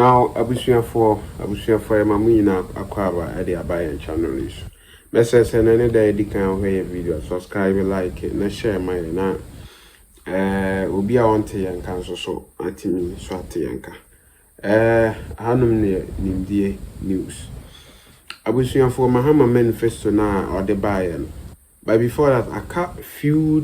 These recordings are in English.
Now, Abusia for Mamina Aquaba at the Abayan channel. Message and any day they can hear video, subscribe, like it, and share my na. Will be on to young council so anti me swati yanka. Hanum near news. Abusia for Mahama Manifesto na or the Bayan. But before that, I cut very few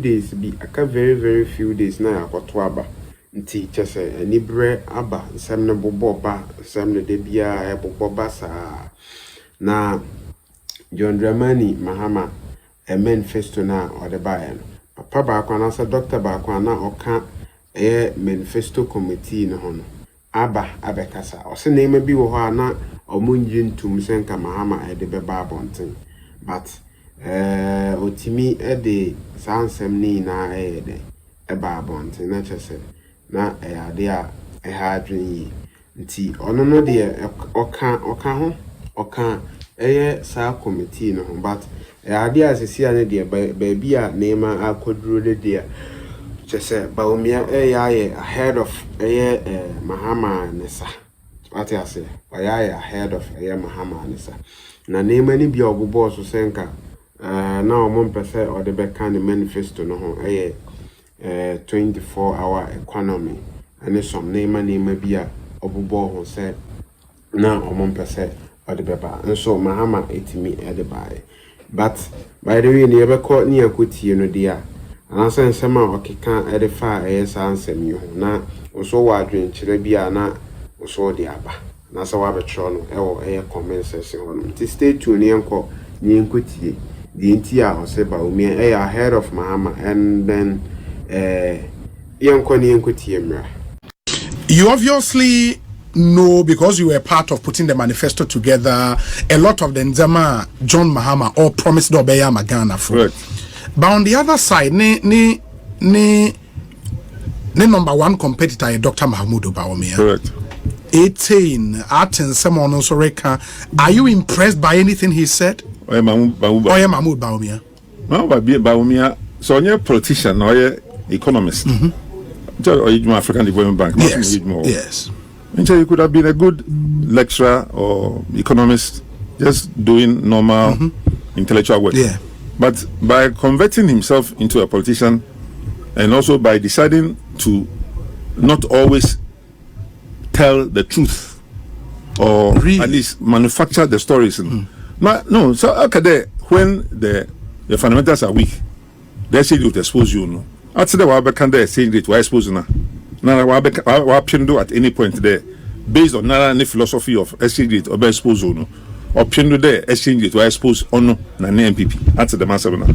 days now. I got twaba. Nti chese enibre aba semne boboba semne debia boboba sa na John Dramani Mahama a manifesto na ode bae no papa ba kwa na sa doctor ba kwa na oka manifesto committee no ho no aba abekasa o se na bi wo ho na omunji ntum senka Mahama de beba abonten but otimi de sansem ni na de eba abonten na chese na ade a adwen yi nti ono no de oka sa committee no but ade a sisi ane de baabi a neema akoduro de dia chese baumia ahead of Mahama nesa what I say ahead of Mahama nesa na neema ni bia obobo so senka na omon pese or de beka ne manifesto no ho 24-hour economy and some name bia obubo ho say na omon pese or the beba and so Mahama etimi e de buy but by the way ni ebeko ni akuti no dia anasa nsema okeka e de fa ansem yi ho na so wa adwen kire bia na so de aba na so wa betro no comment section ho no stay tuned enko ni enkotie the entire say ba umi ahead of Mahama and then you obviously know, because you were part of putting the manifesto together, a lot of the Nzema John Mahama or promised Obeya Magana for. Right. But on the other side, ne number one competitor Dr. Mahmoud Bawumia. Correct. 18 someone also reckon. Are you impressed by anything he said? Mahmoud Bawumia. No, but Bawumia, so you're a politician or economist. Or African Development Bank. Yes. You could have been a good lecturer or economist, just doing normal intellectual work. Yeah. But by converting himself into a politician, and also by deciding to not always tell the truth, or at least manufacture the stories. No, so okay, when the fundamentals are weak, they say you expose you. No, that's the way can they say it. Why expose na? Now what can do at any point there, based on any philosophy of exchange rate or expose you. No, option do there exchange rate. Why expose on na MPP? That's the master now.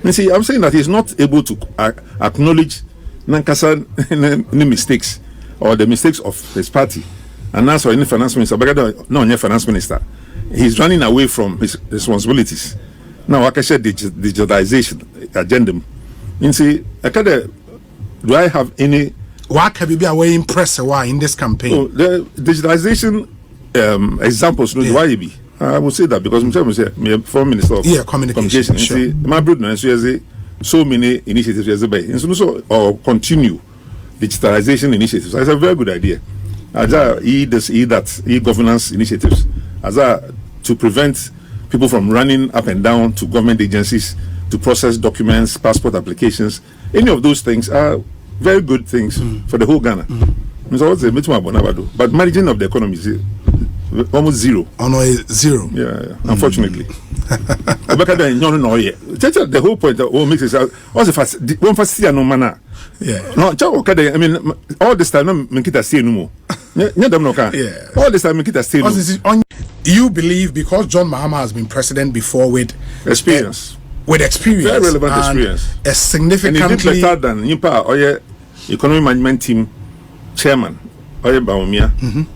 You see, I'm saying that he's not able to acknowledge Nankasa any mistakes or the mistakes of his party, and that's why any finance minister, no, any finance minister, he's running away from his responsibilities. Now, like I said, digitalization agenda. You see, do I have any? What can be away impressed in this campaign? Oh, the digitalization examples. No, why be? I would say that because I'm Foreign Minister of Communication. Sure. See, my brother, so many initiatives and so or continue digitalization initiatives. It's a very good idea. E-governance initiatives to prevent people from running up and down to government agencies to process documents, passport applications. Any of those things are very good things for the whole Ghana. But managing of the economy is almost zero. Oh no, zero. Yeah. Unfortunately. The whole point of makes it also fast. One fast no manner. Yeah. No, I mean, all this time, no say no more. Yeah. All this time, say no. You believe because John Mahama has been president before with experience, very relevant experience, a significantly and he did better than Yimpa or your economic management team chairman or your Bawumia.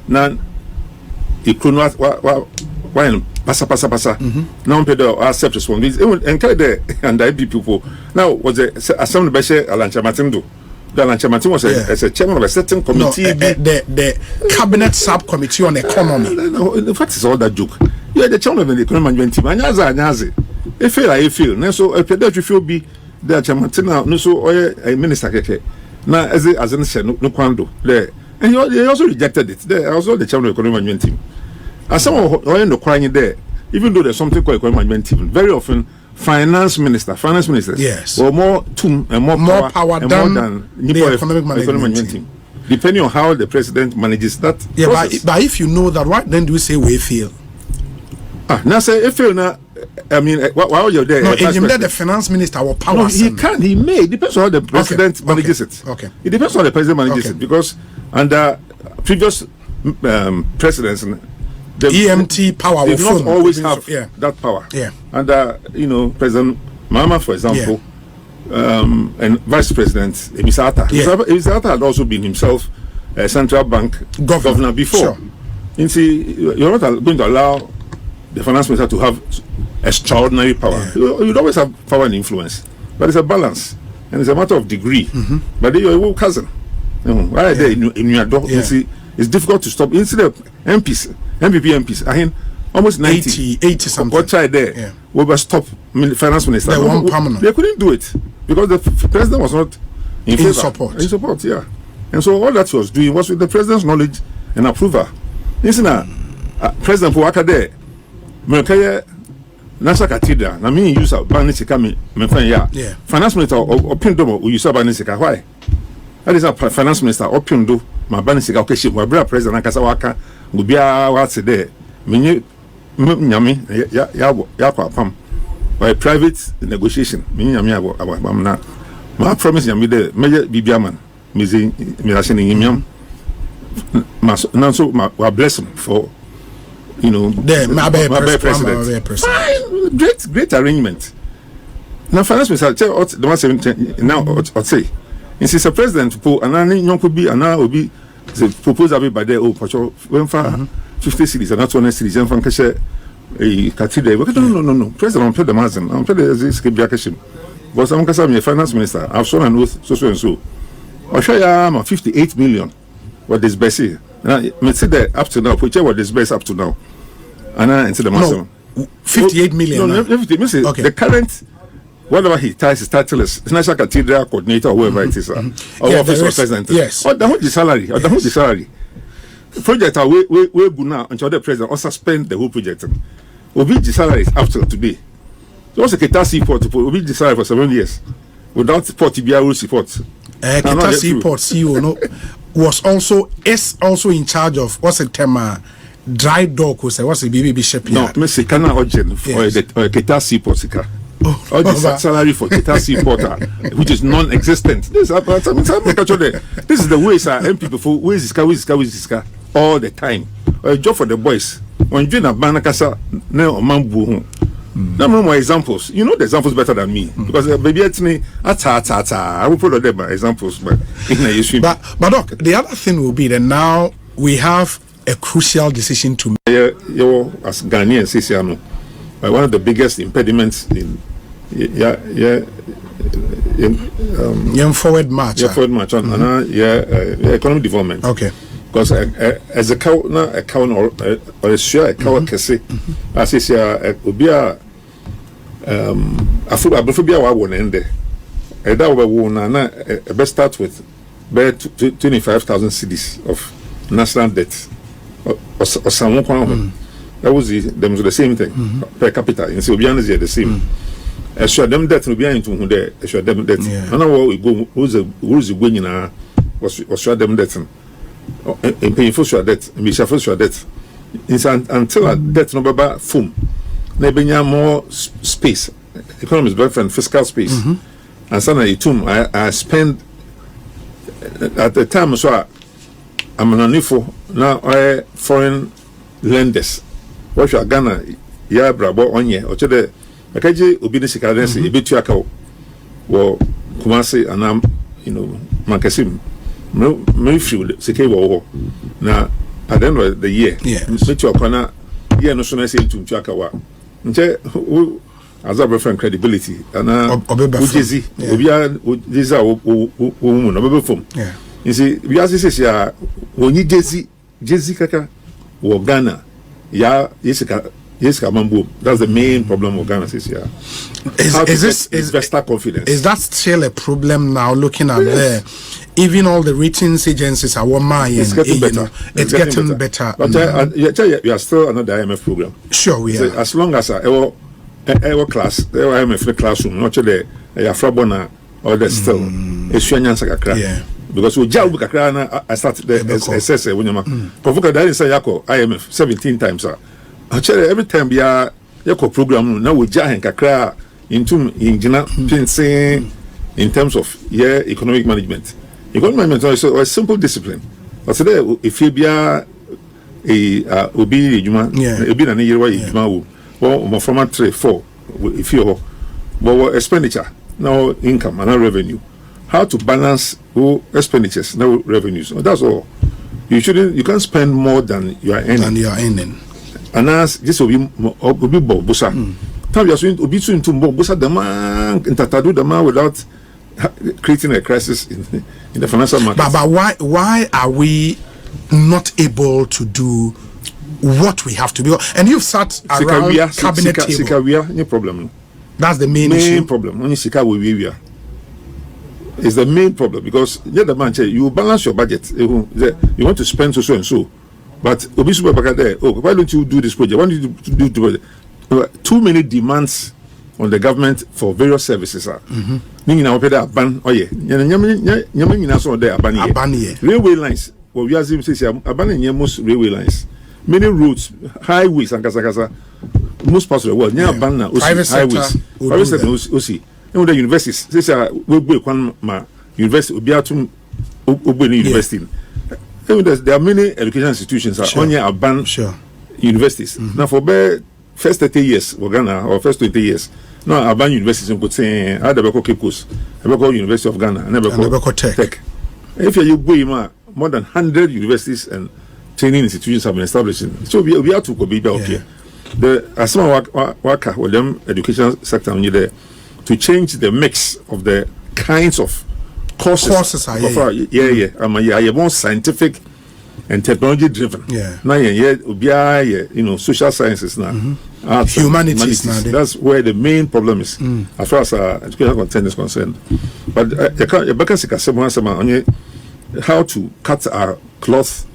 Now, he could not pasa. Now, Pedro accept responsibility and and I be people. Now, was a assembly by Alancha Matindo. Alancha Martin was as a chairman of a certain committee. The cabinet subcommittee on economy. In fact, it's all that joke. You are the chairman of the economic management team. Anyaza. If I feel, so if you feel be the chairman, no so a minister. Now, as an no quando, the And he also rejected it. There also the chairman of the economic management team. As someone who are crying there, even though there's something called economic management team, very often finance ministers, yes, or more power and than the economic management team. Depending on how the president manages that. Yeah, but if you know that, why then do you say we fail? Now say if you now, I mean, why are you there? No, the finance minister or power. No, he can. He may. It depends on how the president manages it. Okay. It depends on how the president manages it, because under previous presidents, the EMT power did not always have that power. Yeah. Under President Mahama, for example, and Vice President Emisata. Emisata had also been himself a central bank governor before. Sure. You see, you're not going to allow the finance minister to have extraordinary power. You'd always have power and influence, but it's a balance, and it's a matter of degree. But then you're a cousin. Right there in your door, you see, it's difficult to stop. Instead of MPP MPs, I mean, almost 80 something. What tried there? We were stop finance minister. They couldn't do it because the president was not in favor. In support, yeah. And so all that he was doing was with the president's knowledge and approval. Listen, President Puwaka there, Merkaya National Cathedral, na me use a banisika me friend ya. Finance minister open do we use a banisika. Why? That is a finance minister open do my banisika okay she we bring president akasa waka go bia what say there. Me nyame ya kwa pam. By private negotiation, me nyame abo na. My promise nyame there meje bibia man. Me say me la sending him. Now so we bless him for the president. Fine, great arrangement. Now finance minister tell what the 117 now or say. Since the president po anani nyonko bi ana obi the proposal by there when for 50 cities and not 200 cities and from kashe cathedral. No. President on pay the mazen. On pay the skibia kashim. But some kasa me finance minister I've sworn an oath so and so. I show ya 58 million. What is best here? Me say that up to now, which what is best up to now. And I into the master. 58 million. No, 50. Me say the current whatever he ties his title is National Cathedral Coordinator or whoever it is. Or Office of President. Yes. Or the whole salary. Or the whole salary. Project we go now until the president or suspend the whole project. Will be the salary up till today. So what's a Keta Seaport will be the salary for 7 years without Port TBR support. Keta Seaport CEO is also in charge of what's the term dry dock what's the BBB shipyard. No, me say kana urgent for the Keta Seaport sika. All the salary for Keta Seaport which is non-existent. This is the way MP before where's this car all the time. A job for the boys. When you na banakasa na omambu no more examples. You know the examples better than me because baby at me I will put them examples but Doc, the other thing will be that now we have a crucial decision to make. As Ghanaians, one of the biggest impediments in forward march on economic development. Okay. Because as a cow or a share a cow kese as is obia afubia wa won ende that we na best start with 25,000 cedis of national debt or someone that was the same thing per capita and so obia is the same sure them debt no be into who there sure them debt and now we go who's the going na was sure them debt in painful sure debt and be sure debt until a debt no baba foam maybe more space economy is better than fiscal space and suddenly I spend at the time so I'm an info now foreign lenders what you Ghana ya brabo onye or the akaje obi ne sikadense ebetu aka wo Kumasi and Mankasim me feel secure wo na at the end of the year me to akona year no so na say to aka wa nche as a friend credibility and ujezi obia ujezi wo no be fom you see we as say ya woni jezi kaka wo Ghana ya Yes, Mambo. That's the main problem of Ghana this year. Is investor confidence? Is that still a problem now? Looking at even all the ratings agencies are one mine. It's getting better. It's getting better. But you are still under the IMF program. Sure, we are. As long as our class, our IMF classroom, not the Afrabona or the still, it's Shanya. Yeah. Because we just look at I started the SSA when you're Provoca Daddy say Yako IMF 17 times. Actually, every time we are Yako program now we jahan kakra into in terms of economic management. Economic management is a simple discipline. But today, if you be a Juma, a bit an year why Juma or from 3, 4, if you have expenditure, now income and now revenue. How to balance expenditures, now revenues. That's all. You can't spend more than you are earning. And as this will be bobusa. Time you are going to be soon to bobusa the man intertadu the man without creating a crisis in the financial market. But why are we not able to do what we have to do? And you've sat around cabinet table. No problem. That's the main issue. Problem. Only Sika we is the main problem because the man say you balance your budget. You want to spend so and so, but obisu baka there. Oh, why don't you do this project? Why don't you do the project? Too many demands on the government for various services. Railway lines. Well, we are saying most railway lines. Many roads, highways, and kasa. Most parts of the world, private highways. Private sector, and the universities, this university, university. There are many education institutions only ban universities. Now for first 30 years, Ghana, or first 20 years, now ban universities and could say, I never go Cape Coast, I never go University of Ghana, I never go Tech. If you go more than 100 universities and training institutions have been established. So we have to go be up here. The Asama Waka with them education sector on there to change the mix of the kinds of courses more scientific and technology driven. Now social sciences now. Arts humanities now. That's where the main problem is as far as education content is concerned. But how to cut our cloth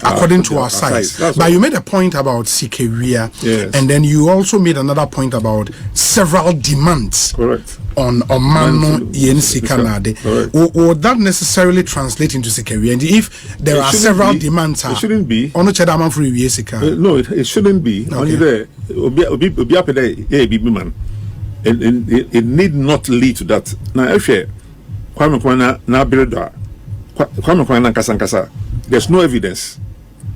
according to our size. But you made a point about Sikeria, and then you also made another point about several demands. Correct. On Mano Yen Sikanade. Would that necessarily translate into Sikeria? And if there are several demands, it shouldn't be. No, it shouldn't be. Only there, it need not lead to that. Now, if you there's no evidence.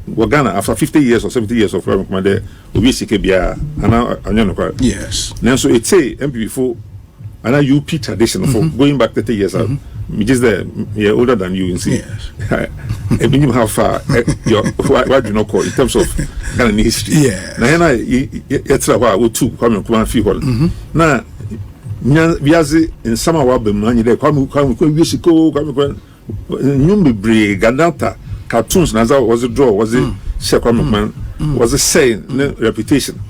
Ghana, after 50 years or 70 years of Commander, yes. Now, so it's a MP4 and a UP tradition for going back 30 years out. Just there, you're older than you, and see. Yes. And how far what do you not call in terms of Ghana history? Yeah. Now, it's a while too. Come now, we are in some of our money there. Come, Ganata cartoons was a draw, was it Shekwa was a saying, reputation.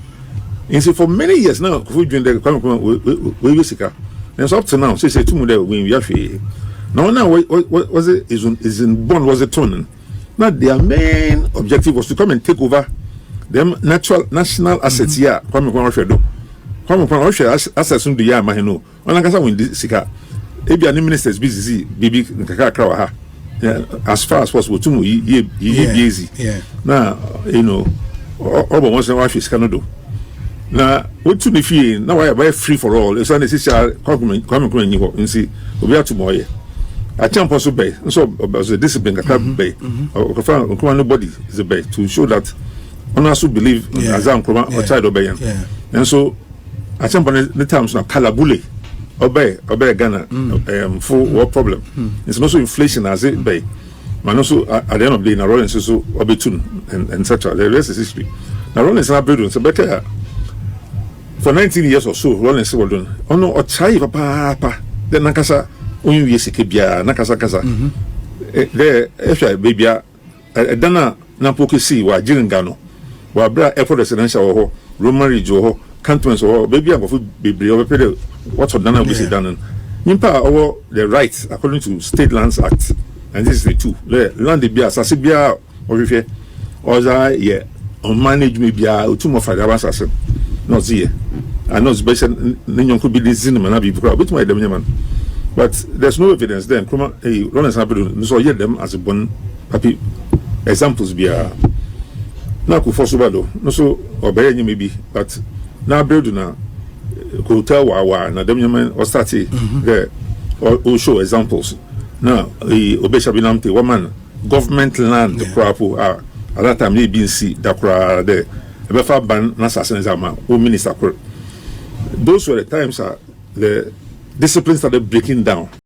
And so for many years now, we doing the and so up to now, so say two more when we have now what was it is in bond was a tone. Now their main objective was to come and take over them national assets here. Assets in the year Maheno. On a win this sika. Ebi any ministers busy bibi nkaka as far as possible to easy. Now all once in a while is Canada. Now what to be free now I buy free for all. It's unnecessary coming and see we have tomorrow. I can't also pay so a discipline bay or nobody is a bay to show that on also believe as I'm or child obey. And so I jump on the terms now Kalabule. Obey Ghana for what problem? It's also inflation as it bay. And also at the end of the day, Rollins is also obetun and such. The rest is history. Now Rollins are building so better for 19 years or so. Rollins was done. Oh no, or try papa. Then Nakasa only Sikibia Nakasa Kasa. There, actually, baby, Dana Napoki wa Jirangano, wa bra airport residential or Roman Rijo, cantonments or baby, I'm going to what's done we say done. Nimpa our the rights according to State Lands Act and this is the two. The land be asase bia ohwehwe oza ye on manage me bia otum of father asase not here. I know it's better than could be this in man be but my man. But there's no evidence then. Come run as happen so hear them as a bon happy examples be na ku for so bado no so obey you maybe but na build na go tell wa na dem man or start there or show examples now obesha binamte woman government land the proper at that time they been see that there ebefa ban na assassin zama o minister those were the times the discipline started breaking down.